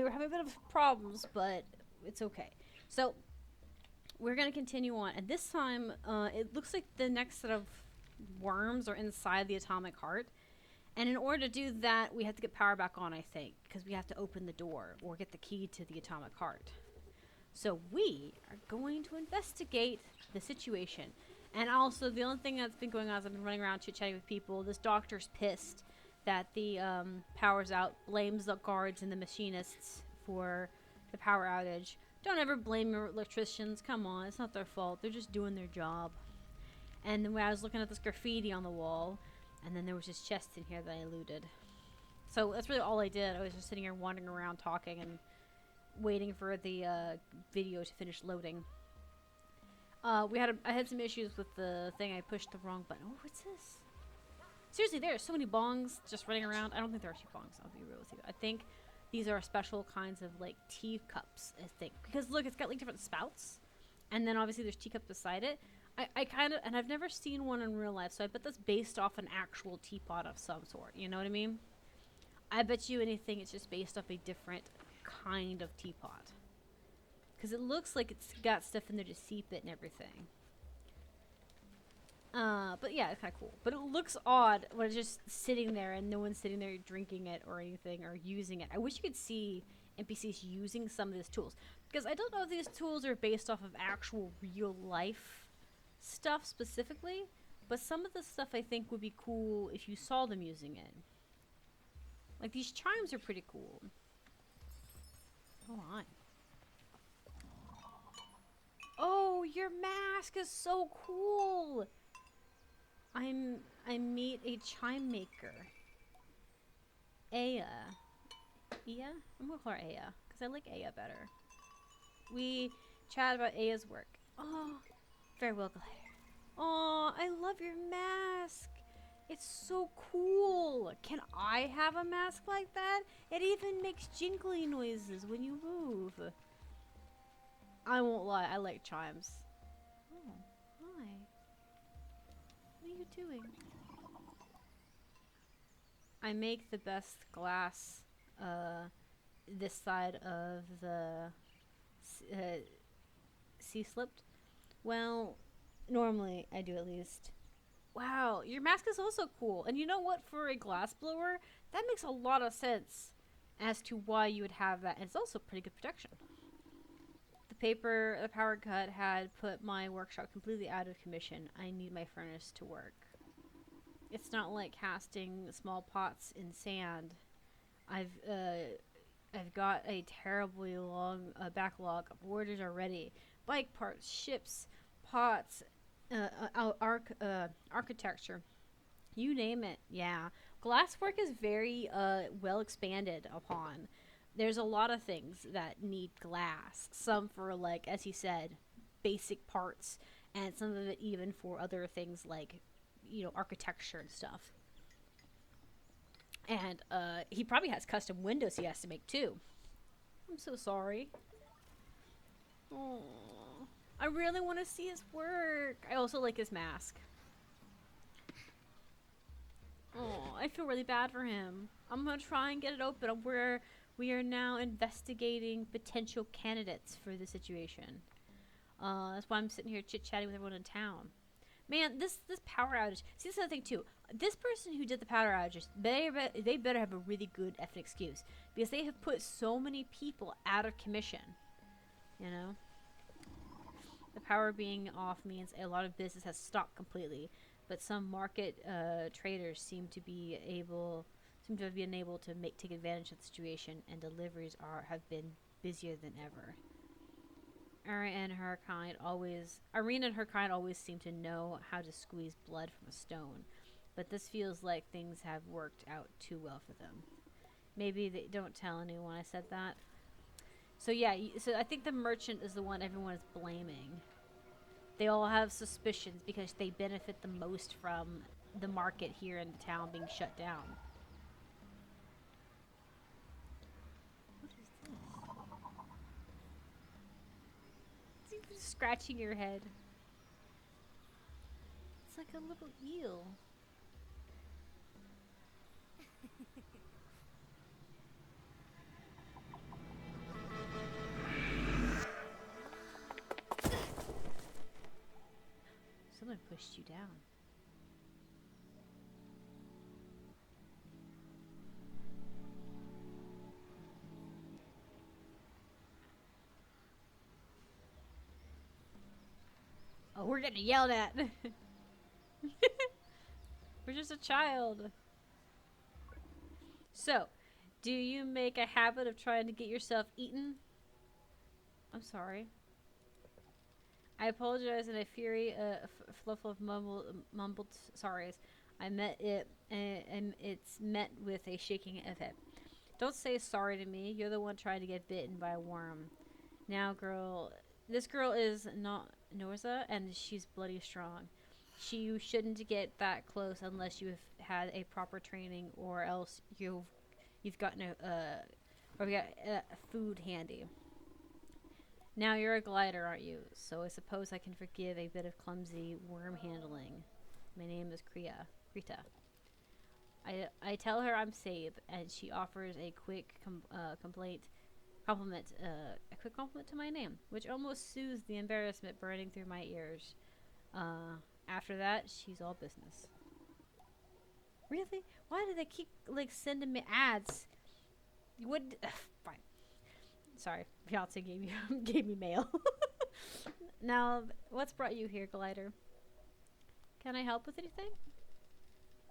were having a bit of problems, but it's okay. So we're gonna continue on, and this time, it looks like the next set of worms are inside the atomic heart. And in order to do that, we have to get power back on, I think, because we have to open the door or get the key to the atomic heart. So we are going to investigate the situation. And also, the only thing that's been going on is I've been running around chit-chatting with people. This doctor's pissed that the power's out, blames the guards and the machinists for the power outage. Don't ever blame your electricians. Come on, it's not their fault. They're just doing their job. And then when I was looking at this graffiti on the wall, and then there was this chest in here that I looted. So that's really all I did. I was just sitting here wandering around talking and waiting for the video to finish loading. I had some issues with the thing. I pushed the wrong button. Oh, what's this? Seriously, there are so many bongs just running around. I don't think they're actually bongs. I'll be real with you. I think these are special kinds of like tea cups, I think. Because look, it's got like different spouts. And then obviously there's teacups beside it. I kind of, and I've never seen one in real life, so I bet that's based off an actual teapot of some sort. You know what I mean? I bet you anything it's just based off a different kind of teapot. Because it looks like it's got stuff in there to seep it and everything. But yeah, it's kind of cool. But it looks odd when it's just sitting there and no one's sitting there drinking it or anything or using it. I wish you could see NPCs using some of these tools. Because I don't know if these tools are based off of actual real life stuff specifically, but some of the stuff I think would be cool if you saw them using it. Like these chimes are pretty cool. Oh my. Oh, your mask is so cool. I meet a chime maker. Aya. Aya? I'm gonna call her Aya because I like Aya better. We chat about Aya's work. Oh, very well, Glider. Oh, I love your mask. It's so cool. Can I have a mask like that? It even makes jingly noises when you move. I won't lie, I like chimes. Oh, hi. What are you doing? I make the best glass this side of the sea slipped. Well, normally I do at least. Wow, your mask is also cool. And you know what? For a glass blower, that makes a lot of sense as to why you would have that. And it's also pretty good protection. The power cut had put my workshop completely out of commission. I need my furnace to work. It's not like casting small pots in sand. I've got a terribly long backlog of orders already. Bike parts, ships, pots, architecture, you name it. Yeah, glasswork is very well expanded upon. There's a lot of things that need glass. Some for, like, as he said, basic parts, and some of it even for other things like, you know, architecture and stuff. And he probably has custom windows he has to make too. I'm so sorry. Oh, I really want to see his work. I also like his mask. Oh, I feel really bad for him. I'm gonna try and get it open. We are now investigating potential candidates for the situation. That's why I'm sitting here chit-chatting with everyone in town. Man, this power outage. See, this is another thing too. This person who did the power outages, they better have a really good effing excuse, because they have put so many people out of commission. You know, the power being off means a lot of business has stopped completely, but some market traders seem to have been able to take advantage of the situation, and deliveries have been busier than ever. Arena and her kind always seem to know how to squeeze blood from a stone, but this feels like things have worked out too well for them. Maybe they don't tell anyone I said that. So yeah, so I think the merchant is the one everyone is blaming. They all have suspicions because they benefit the most from the market here in the town being shut down. What is this? It's even scratching your head. It's like a little eel. pushed you down. Oh, we're getting yelled at. We're just a child. So, do you make a habit of trying to get yourself eaten? I'm sorry. I apologize in a fury, fluff of mumbled sorries. I met it, and it's met with a shaking of head. Don't say sorry to me. You're the one trying to get bitten by a worm. Now, girl, this girl is not Norza, and she's bloody strong. You shouldn't get that close unless you've had a proper training, or else you've gotten or got food handy. Now you're a glider, aren't you? So I suppose I can forgive a bit of clumsy worm handling. My name is Krita. I tell her I'm Sable, and she offers a quick compliment to my name, which almost soothes the embarrassment burning through my ears. After that, she's all business. Really? Why do they keep like sending me ads? You would fine. Sorry, fiance gave me mail. Now, what's brought you here, Glider? Can I help with anything?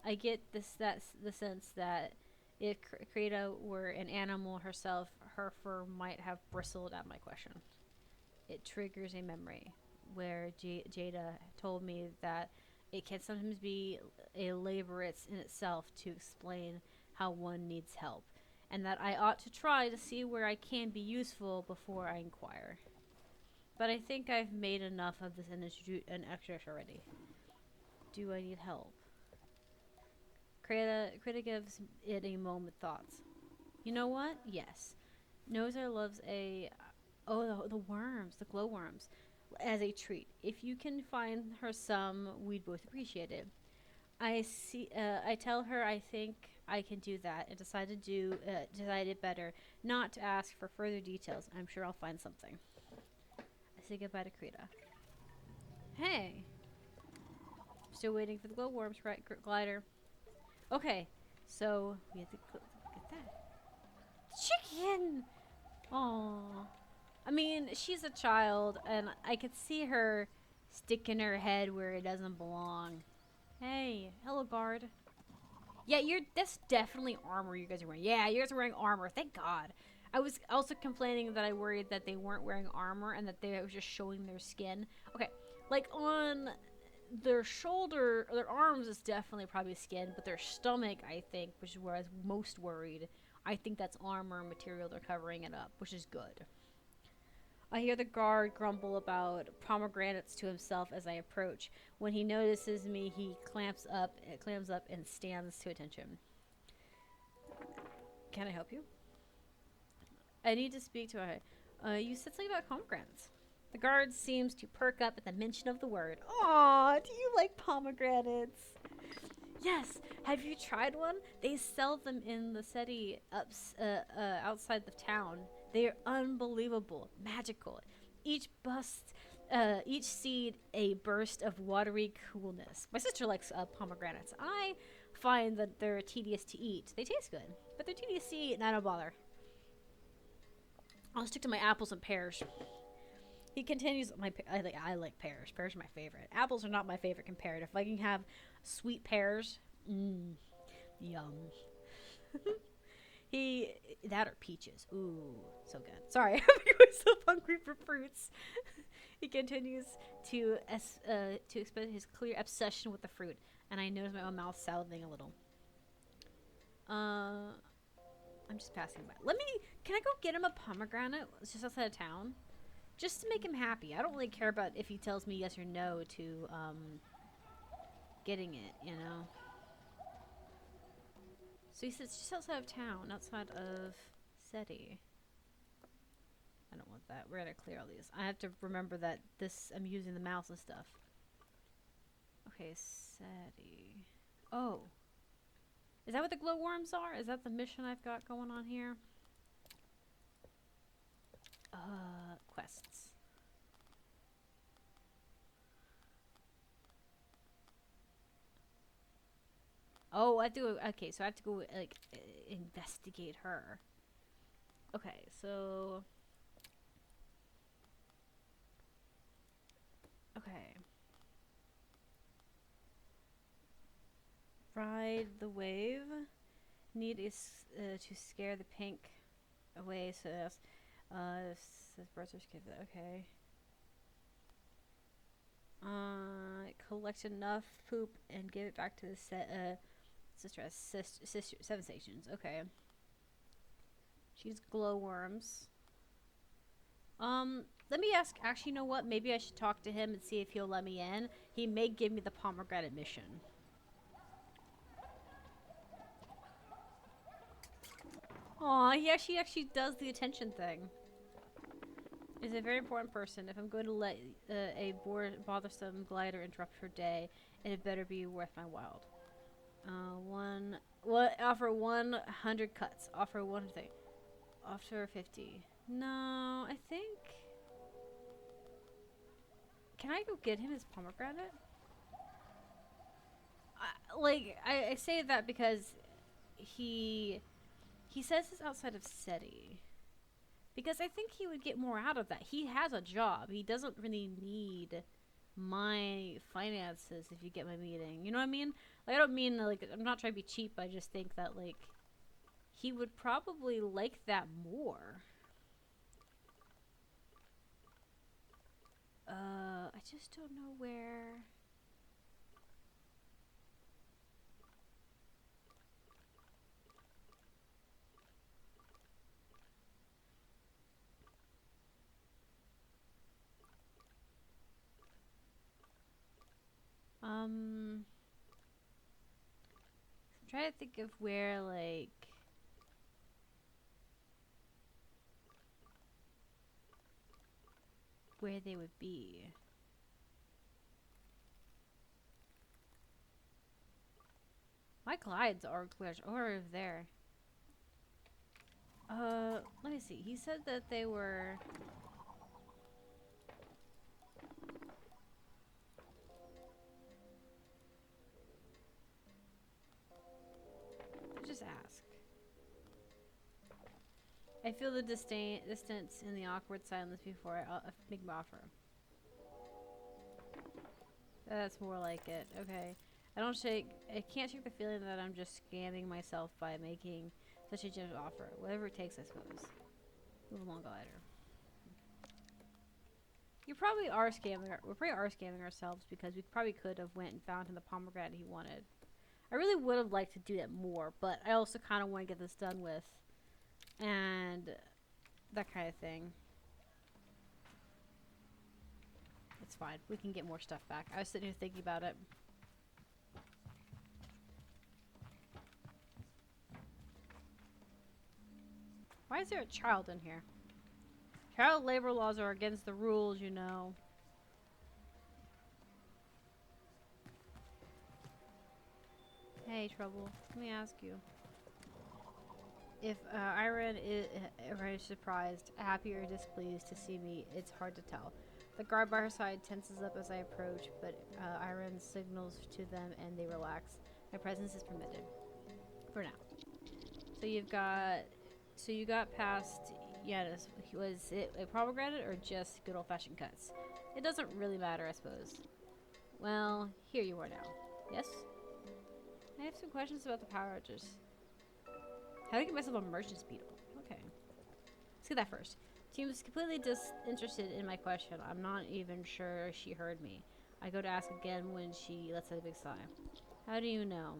I get the sense that if Krita were an animal herself, her fur might have bristled at my question. It triggers a memory where Jada told me that it can sometimes be a labor in itself to explain how one needs help, and that I ought to try to see where I can be useful before I inquire. But I think I've made enough of this an extract already. Do I need help? Krita gives it a moment thoughts. You know what? Yes. Nozer loves the worms, the glowworms, as a treat. If you can find her some, we'd both appreciate it. I tell her I think I can do that, and decided better not to ask for further details. I'm sure I'll find something. I say goodbye to Krita. Hey, still waiting for the glowworms, right, Glider? Okay, so we have to get that chicken. Oh, I mean, she's a child, and I could see her sticking her head where it doesn't belong. Hey, hello, guard. Yeah, that's definitely armor you guys are wearing. Yeah, you guys are wearing armor. Thank God. I was also complaining that I worried that they weren't wearing armor and that they were just showing their skin. Okay, like on their shoulder, their arms is definitely probably skin, but their stomach, I think, which is where I was most worried, I think that's armor material they're covering it up, which is good. I hear the guard grumble about pomegranates to himself as I approach. When he notices me, he clams up and stands to attention. Can I help you? I need to speak to her. You said something about pomegranates. The guard seems to perk up at the mention of the word. Aw, do you like pomegranates? Yes. Have you tried one? They sell them in the city outside the town. They are unbelievable, magical. Each seed a burst of watery coolness. My sister likes pomegranates. I find that they're tedious to eat. They taste good, but they're tedious to eat, and I don't bother. I'll stick to my apples and pears. He continues. I like pears. Pears are my favorite. Apples are not my favorite compared. If I can have sweet pears, yum. That or peaches. Ooh, so good. Sorry, I'm so hungry for fruits. He continues to express his clear obsession with the fruit, and I notice my own mouth salivating a little. I'm just passing by. Can I go get him a pomegranate? It's just outside of town. Just to make him happy. I don't really care about if he tells me yes or no to getting it, you know. So he says just outside of town, outside of SETI. I don't want that. We're gonna clear all these. I have to remember that I'm using the mouse and stuff. Okay, SETI. Oh. Is that what the glowworms are? Is that the mission I've got going on here? Quests. Oh, I have to go. Okay, so I have to go, like, investigate her. Okay, so. Okay. Ride the wave. Need is to scare the pink away, so that's. Says birds are scared. Okay. Collect enough poop and give it back to the sister, 7 stations. Okay. She's glowworms. Let me ask. Actually, you know what? Maybe I should talk to him and see if he'll let me in. He may give me the pomegranate mission. Aw, he actually does the attention thing. Is a very important person. If I'm going to let a bothersome glider interrupt her day, it better be worth my while. Offer 100 cuts. Offer one thing. Offer 50. No, I think. Can I go get him his pomegranate? I say that because he says it's outside of SETI. Because I think he would get more out of that. He has a job. He doesn't really need my finances, if you get my meaning. You know what I mean? Like, I don't mean, like, I'm not trying to be cheap. I just think that, like, he would probably like that more. I just don't know where. I'm trying to think of where, like, where they would be. My glides are over there. Let me see. He said that they were. Just ask. I feel the distance in the awkward silence before I make my offer. That's more like it. Okay. I can't shake the feeling that I'm just scamming myself by making such a generous offer. Whatever it takes, I suppose. Move along, glider. We probably are scamming ourselves because we probably could have went and found him the pomegranate he wanted. I really would have liked to do that more, but I also kind of want to get this done with. And that kind of thing. It's fine. We can get more stuff back. I was sitting here thinking about it. Why is there a child in here? Child labor laws are against the rules, you know. Hey, Trouble. Let me ask you. If Irene is surprised, happy, or displeased to see me, it's hard to tell. The guard by her side tenses up as I approach, but Irene signals to them and they relax. My presence is permitted. For now. So you got past, was it a pomegranate or just good old-fashioned cuts? It doesn't really matter, I suppose. Well, here you are now. Yes? I have some questions about the power outages. How do I get myself a merchant's beetle? Okay. Let's get that first. Seems completely disinterested in my question. I'm not even sure she heard me. I go to ask again when she lets out a big sigh. How do you know?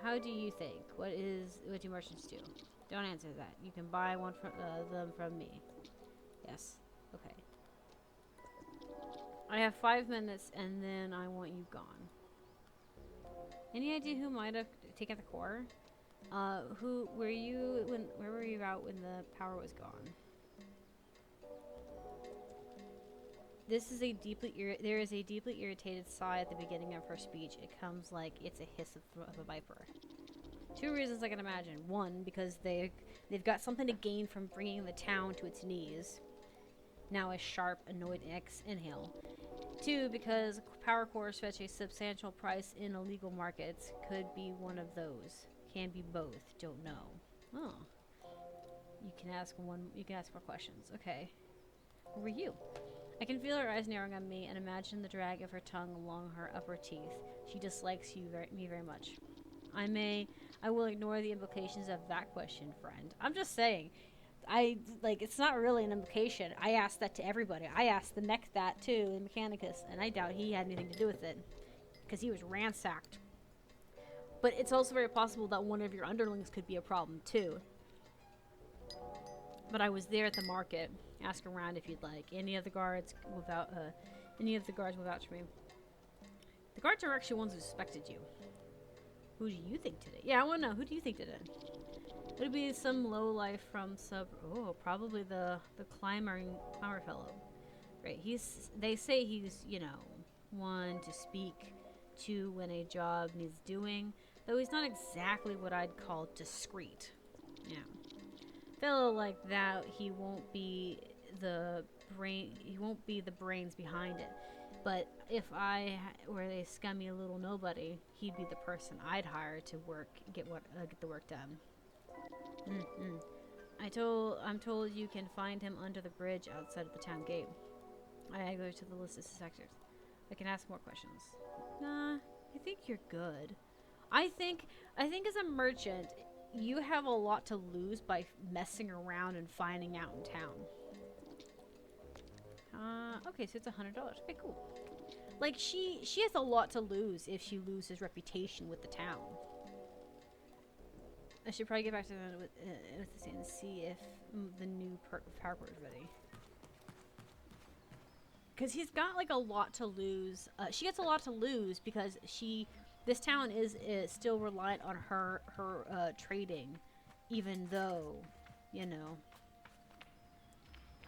How do you think? What do merchants do? Don't answer that. You can buy one from them from me. Yes. Okay. I have 5 minutes and then I want you gone. Any idea who might have taken the core? Where were you out when the power was gone? There is a deeply irritated sigh at the beginning of her speech. It comes like it's a hiss of a viper. 2 reasons I can imagine. 1, because they've got something to gain from bringing the town to its knees. Now a sharp, annoyed inhale. 2, because power cores fetch a substantial price in illegal markets. Could be one of those. Can be both. Don't know. Oh. You can ask more questions. Okay. Who were you? I can feel her eyes narrowing on me and imagine the drag of her tongue along her upper teeth. She dislikes me very much. I will ignore the implications of that question, friend. I'm just saying. It's not really an implication. I asked that to everybody. I asked the mech that too, the Mechanicus, and I doubt he had anything to do with it. Because he was ransacked. But it's also very possible that one of your underlings could be a problem too. But I was there at the market. Ask around if you'd like. Any of the guards will vouch for me. The guards are actually ones who suspected you. Who do you think did it? Yeah, I want to know. Who do you think did it? Would it be some lowlife from probably the climber fellow. Right. They say he's, one to speak to when a job needs doing, though he's not exactly what I'd call discreet. Yeah. Fellow like that, he won't be the brains behind it. But if I were a scummy little nobody, he'd be the person I'd hire to get the work done. I'm told you can find him under the bridge outside of the town gate. I go to the list of suspects. I can ask more questions. Nah, I think you're good. I think as a merchant, you have a lot to lose by messing around and finding out in town. Okay, so it's $100. Okay, cool. Like, she has a lot to lose if she loses reputation with the town. I should probably get back to that with this and see if the new power cord is ready. Because he's got, like, a lot to lose. She gets a lot to lose because this town is still reliant on her trading, even though,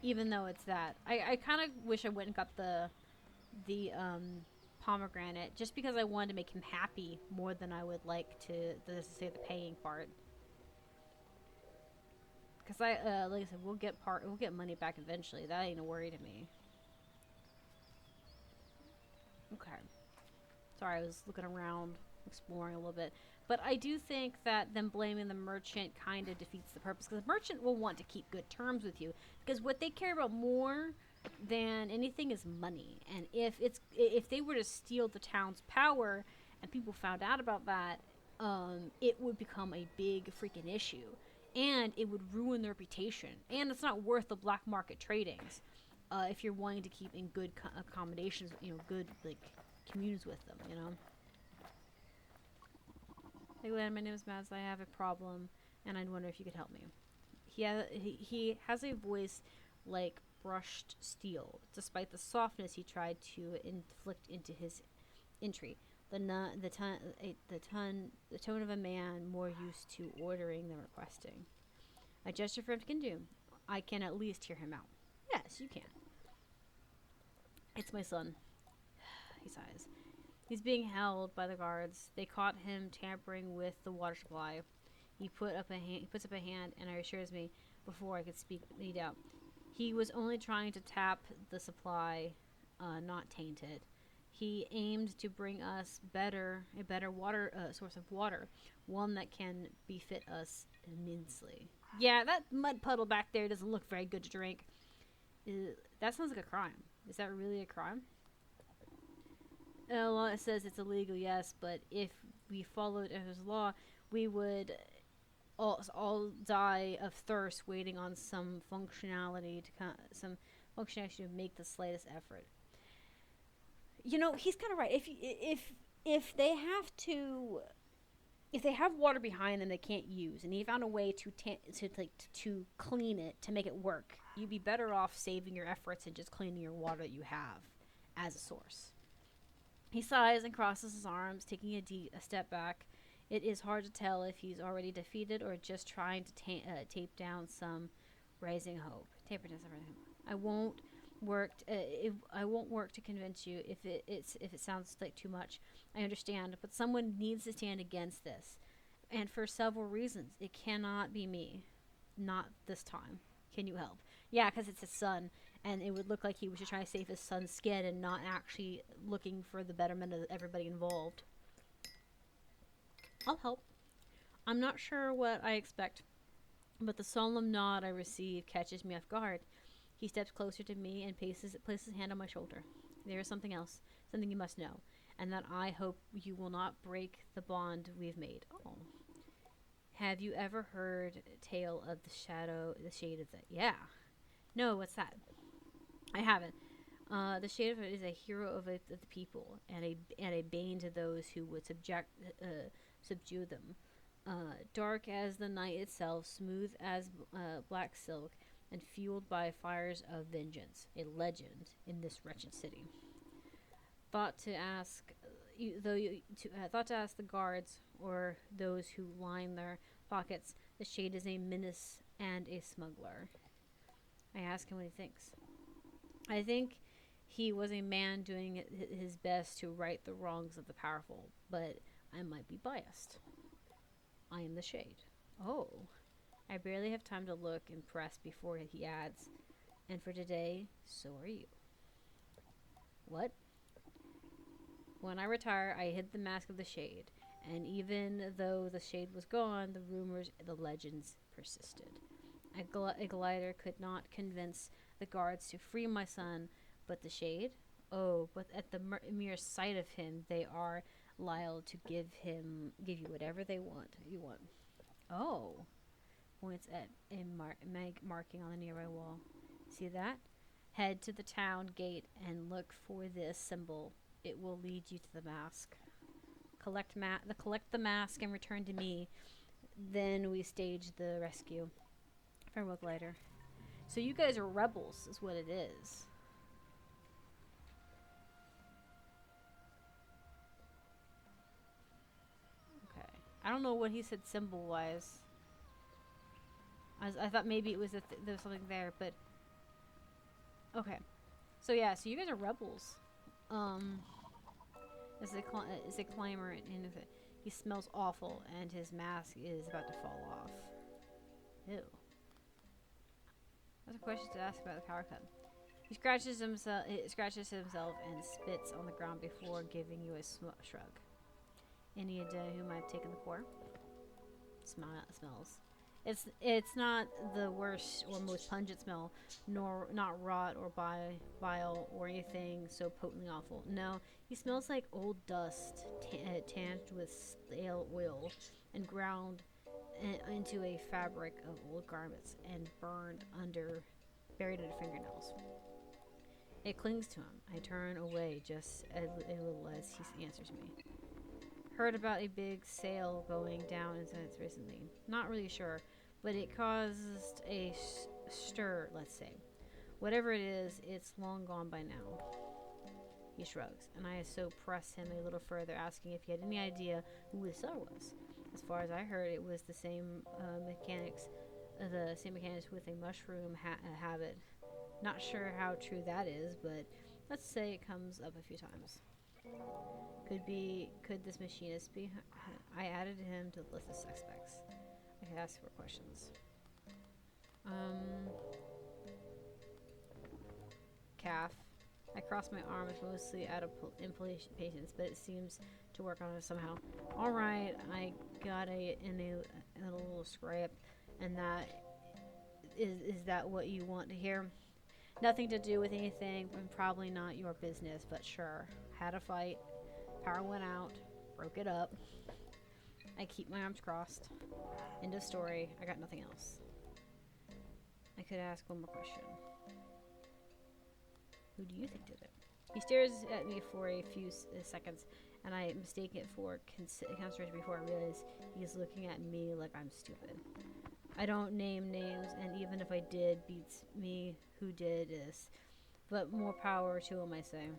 even though it's that. I kind of wish I went and got the pomegranate just because I wanted to make him happy more than I would like to say the paying part. Because like I said, we'll get money back eventually. That ain't a worry to me. Okay. Sorry, I was looking around, exploring a little bit. But I do think that them blaming the merchant kind of defeats the purpose. Because the merchant will want to keep good terms with you. Because what they care about more than anything is money. And if they were to steal the town's power and people found out about that, it would become a big freaking issue. And it would ruin their reputation. And it's not worth the black market tradings if you're wanting to keep in good accommodations, good, communes with them, Hey, Glenn, my name is Mads. I have a problem, and I'd wonder if you could help me. He has a voice like brushed steel, despite the softness he tried to inflict into his entry. The tone of a man more used to ordering than requesting. I gesture for him to continue. I can at least hear him out. Yes, you can. It's my son. He sighs. He's being held by the guards. They caught him tampering with the water supply. He puts up a hand and assures me before I could speak me out. He was only trying to tap the supply, not taint it. He aimed to bring us a better water source of water, one that can befit us immensely. Yeah, that mud puddle back there doesn't look very good to drink. That sounds like a crime. Is that really a crime? Well, it says it's illegal, yes, but if we followed his law, we would all die of thirst, waiting on some functionality to make the slightest effort. He's kind of right. If they have water behind them they can't use, and he found a way to clean it to make it work, you'd be better off saving your efforts and just cleaning your water that you have as a source. He sighs and crosses his arms, taking a step back. It is hard to tell if he's already defeated or just trying to tape down some rising hope. I won't work to convince you if it sounds like too much. I understand, but someone needs to stand against this, and for several reasons. It cannot be me, not this time. Can you help? Yeah, because it's his son, and it would look like he was just trying to save his son's skin and not actually looking for the betterment of everybody involved. I'll help. I'm not sure what I expect, but the solemn nod I receive catches me off guard. He steps closer to me and places his hand on my shoulder. There is something else, something you must know, and that I hope you will not break the bond we've made. Oh. Have you ever heard tale of the shade of the... Yeah. No, what's that? I haven't. The shade of it is a hero of the people, and a bane to those who would subdue them. Dark as the night itself, smooth as black silk, and fueled by fires of vengeance, a legend in this wretched city. Thought to ask the guards or those who line their pockets, the shade is a menace and a smuggler. I ask him what he thinks. I think he was a man doing his best to right the wrongs of the powerful, but I might be biased. I am the shade. Oh. I barely have time to look impressed before he adds, and for today, so are you. What? When I retire, I hid the mask of the shade, and even though the shade was gone, the rumors, the legends persisted. A glider could not convince the guards to free my son, but the shade? Oh, but at the mere sight of him, they are liable to give you whatever they want. You want. Oh. Points at a marking on the nearby wall. See that? Head to the town gate and look for this symbol. It will lead you to the mask. Collect the mask and return to me. Then we stage the rescue. Farewell, glider. So you guys are rebels, is what it is. Okay. I don't know what he said symbol-wise. I thought maybe it was there was something there, but okay. So yeah, so you guys are rebels. As a climber, and he smells awful, and his mask is about to fall off. Ew. That's a question to ask about the power cut. He scratches himself and spits on the ground before giving you a shrug. Any idea who might have taken the core? Smells. It's not the worst or most pungent smell, nor not rot or bile or anything so potently awful. No, he smells like old dust, tanned with stale oil, and ground into a fabric of old garments and buried under fingernails. It clings to him. I turn away just a little as he answers me. Heard about a big sale going down in Senate recently. Not really sure, but it caused a stir, let's say. Whatever it is, it's long gone by now. He shrugs, and I so press him a little further, asking if he had any idea who the seller was. As far as I heard, it was the same mechanics with a mushroom habit. Not sure how true that is, but let's say it comes up a few times. Could this machinist be? I added him to the list of suspects. I could ask for questions. Calf. I cross my arms mostly out of impatience, but it seems to work on it somehow. Alright, I got in a little scrape, and that is that what you want to hear? Nothing to do with anything, and probably not your business, but sure. Had a fight. Power went out. Broke it up. I keep my arms crossed. End of story. I got nothing else. I could ask one more question. Who do you think did it? He stares at me for a few seconds, and I mistake it for concentration before I realize he's looking at me like I'm stupid. I don't name names, and even if I did, beats me who did this. But more power to him, I say.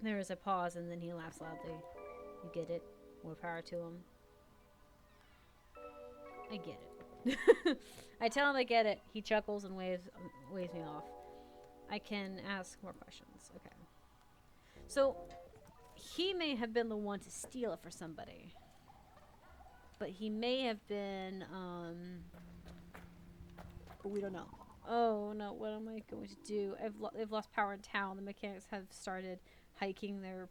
There is a pause, and then he laughs loudly. You get it? More power to him. I get it. I tell him I get it. He chuckles and waves me off. I can ask more questions. Okay. So, he may have been the one to steal it for somebody. But he may have been, but we don't know. Oh no, what am I going to do? They've lost power in town. The mechanics have started hiking their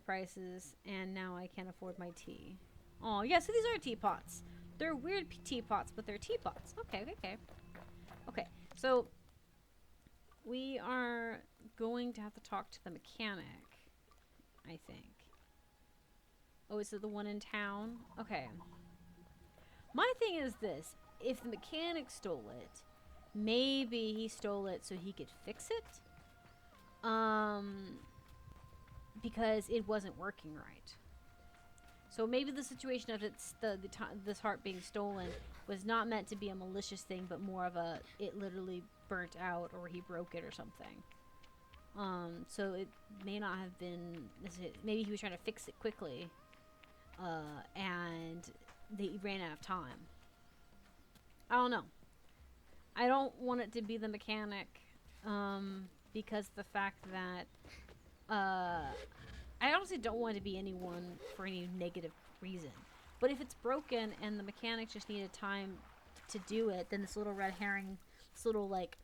prices, and now I can't afford my tea. Oh yeah, so these are teapots. They're weird teapots, but they're teapots. Okay, okay, okay. So we are going to have to talk to the mechanic, I think. Oh, is it the one in town? Okay. My thing is this. If the mechanic stole it, maybe he stole it so he could fix it. Because it wasn't working right. So maybe the situation of this heart being stolen was not meant to be a malicious thing, but more of a it literally burnt out or he broke it or something. So it may not have been. Maybe he was trying to fix it quickly, and they ran out of time. I don't know. I don't want it to be the mechanic, because the fact that I honestly don't want it to be anyone for any negative reason. But if it's broken and the mechanic just needed time to do it, then this little red herring, this little like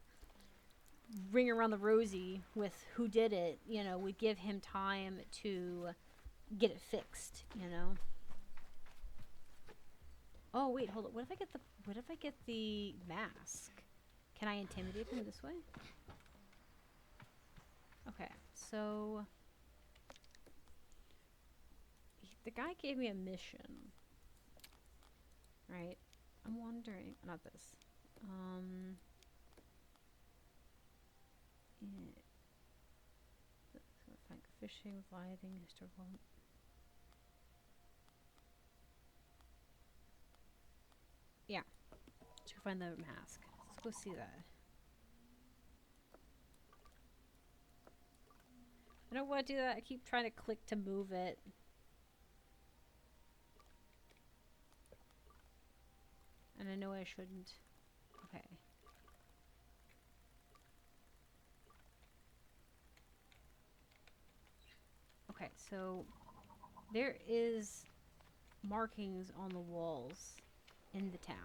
ring around the rosy with who did it, you know, would give him time to get it fixed, you know. Oh wait, hold on. What if I get the mask? Can I intimidate him this way? Okay, so the guy gave me a mission, right? I'm wondering, not this. Yeah. So fishing, lighting, historical. Yeah, to find the mask. Let's go see that. I don't want to do that. I keep trying to click to move it. And I know I shouldn't. Okay. Okay, so there is markings on the walls in the town.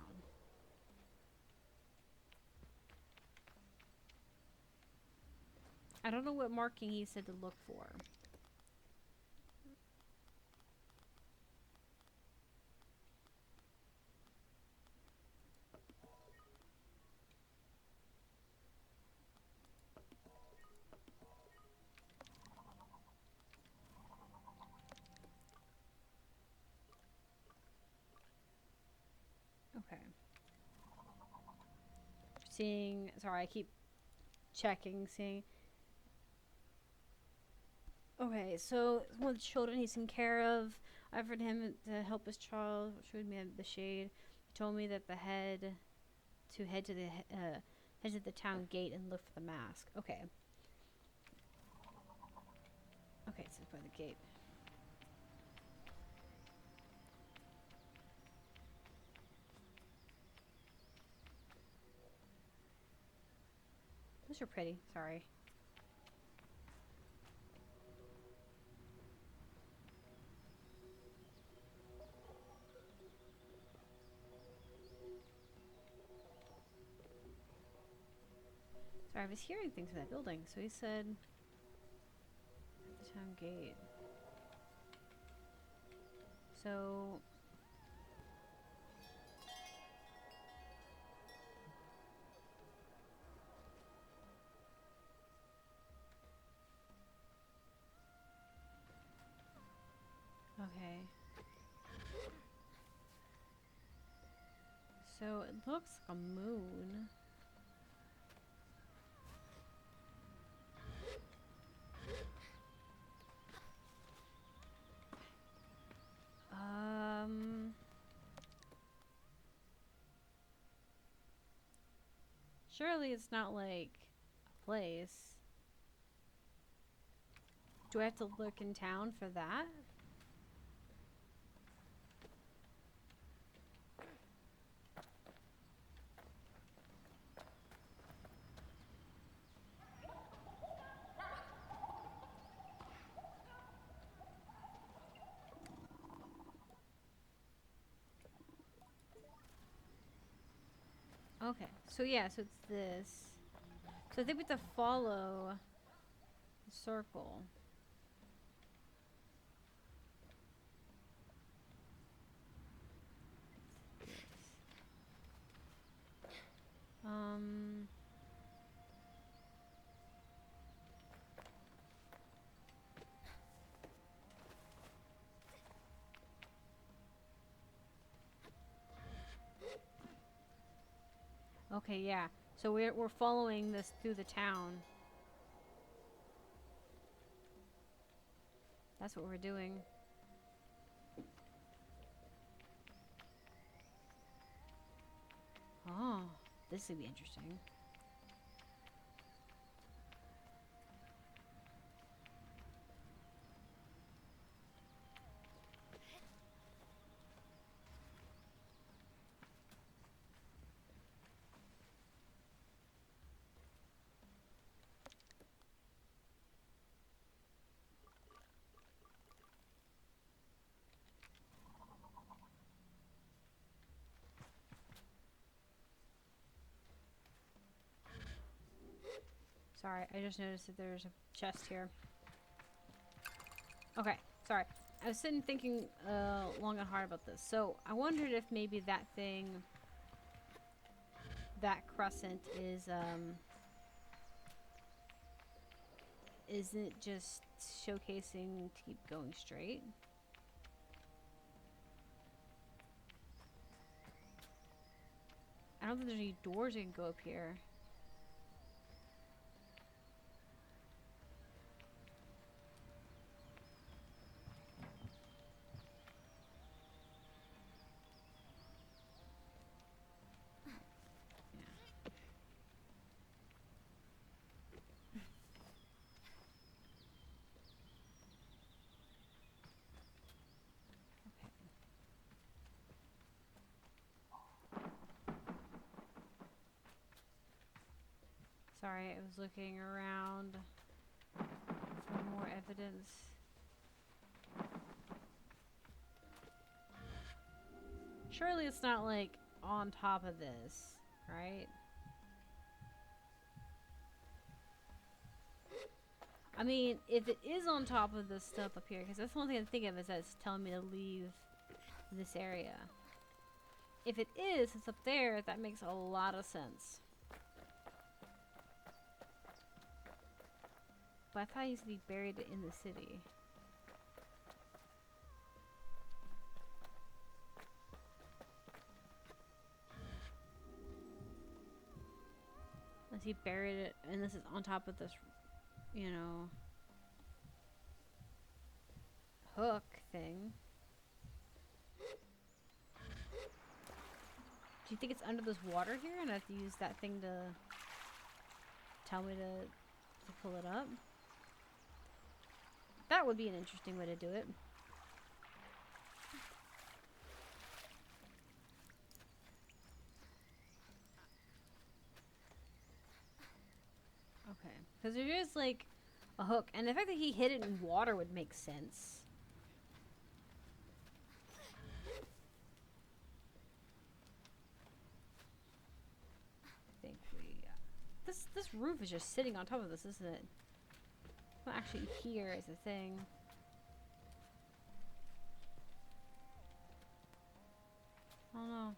I don't know what marking he said to look for. Okay. Sorry, I keep checking, seeing. Okay, so one of the children he's taken care of. I offered him to help his child, showed me the shade. He told me that head to the town gate and look for the mask. Okay. Okay, so by the gate. Those are pretty. Sorry. Sorry, I was hearing things in that building. So he said at the town gate. So okay. So it looks like a moon. Surely it's not like a place. Do I have to look in town for that? Okay, so yeah, so it's this. So I think we have to follow the circle. Um. Okay, yeah. So we're following this through the town. That's what we're doing. Oh, this would be interesting. Sorry, I just noticed that there's a chest here. Okay, sorry. I was sitting thinking long and hard about this. So I wondered if maybe that thing, that crescent isn't just showcasing to keep going straight. I don't think there's any doors that can go up here. Sorry, I was looking around for more evidence. Surely it's not like on top of this, right? I mean, if it is on top of this stuff up here, because that's the only thing I think of is that it's telling me to leave this area. If it is, it's up there, that makes a lot of sense. But I thought he used to be buried in the city. Unless he buried it, and this is on top of this, you know, hook thing. Do you think it's under this water here, and I have to use that thing to tell me to pull it up? That would be an interesting way to do it. Okay, because there is like a hook, and the fact that he hid it in water would make sense. I think this roof is just sitting on top of this, isn't it? It's not actually here as a thing. I don't know.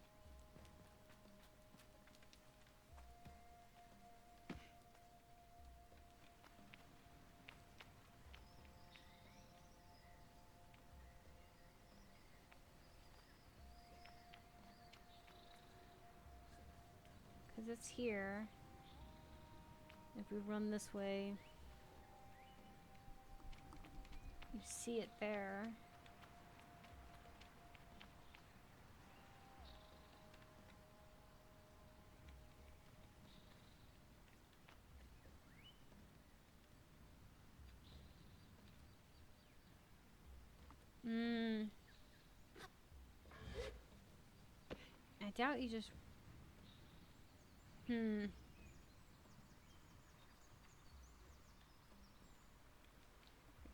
Because it's here. If we run this way, you see it there. I doubt you just...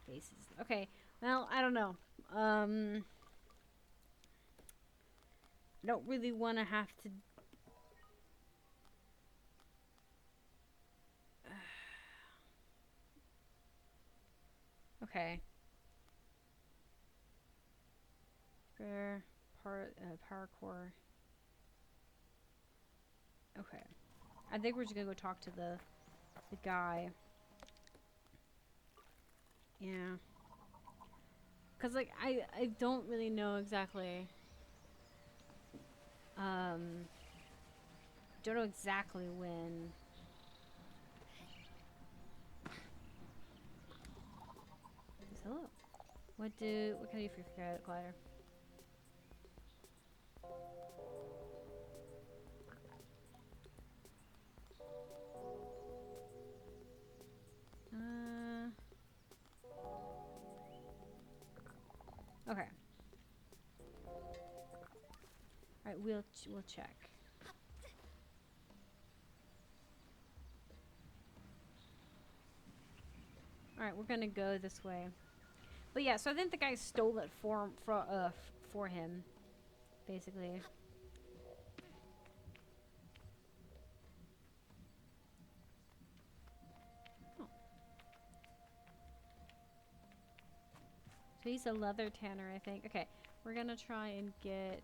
Faces. Okay, well, I don't know. I don't really want to have to Okay. Spare part power core. Okay. I think we're just gonna go talk to the guy. Yeah. Cause like I don't really know exactly. Don't know exactly when. Hello. What can I do for your glider? Okay. All right, we'll check. All right, we're gonna go this way. But yeah, so I think the guy stole it for him, basically. Oh. So he's a leather tanner, I think. Okay, we're gonna try and get.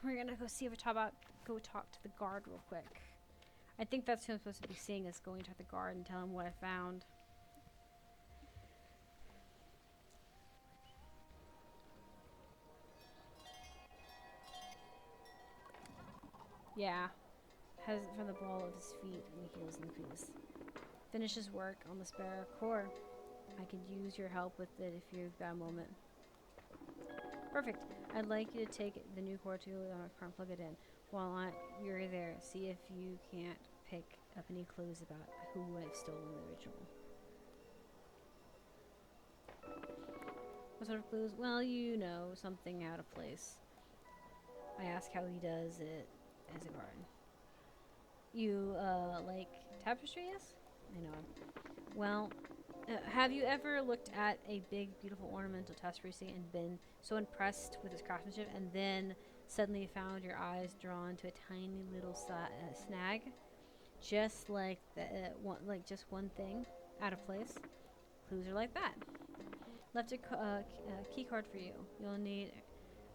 We're gonna go see if we go talk to the guard real quick. I think that's who I'm supposed to be seeing, is going to the guard and tell him what I found. Yeah. Has it from the ball of his feet and he heals in peace. Finishes work on the spare core. I could use your help with it if you've got a moment. Perfect. I'd like you to take the new core to my car and plug it in. While you're there, see if you can't pick up any clues about who would have stolen the original. What sort of clues? Well, you know, something out of place. I ask how he does it as a guard. You, like tapestries? I know. Well, have you ever looked at a big, beautiful ornamental tapestry and been so impressed with its craftsmanship and then suddenly found your eyes drawn to a tiny little snag? Just like just one thing out of place? Clues are like that. Left a key card for you. You'll need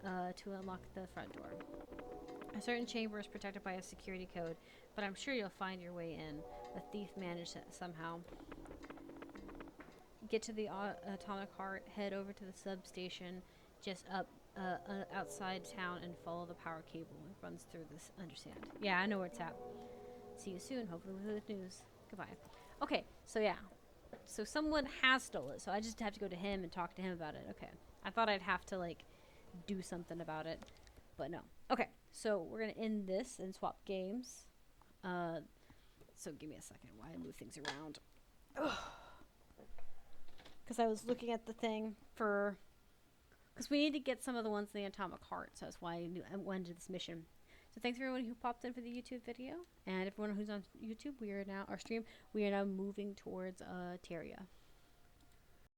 to unlock the front door. A certain chamber is protected by a security code, but I'm sure you'll find your way in. The thief managed it somehow. Get to the atomic heart, head over to the substation just up outside town and follow the power cable. It runs through this understand. Yeah, I know where it's at. See you soon, hopefully with good news. Goodbye. Okay, so yeah. So someone has stolen it, so I just have to go to him and talk to him about it. Okay. I thought I'd have to, like, do something about it, but no. Okay, so we're going to end this and swap games. So give me a second while I move things around. Because I was looking at the thing for... Because we need to get some of the ones in the atomic heart, so that's why I went to this mission. So thanks everyone who popped in for the YouTube video, and everyone who's on YouTube. We are now moving towards Terria.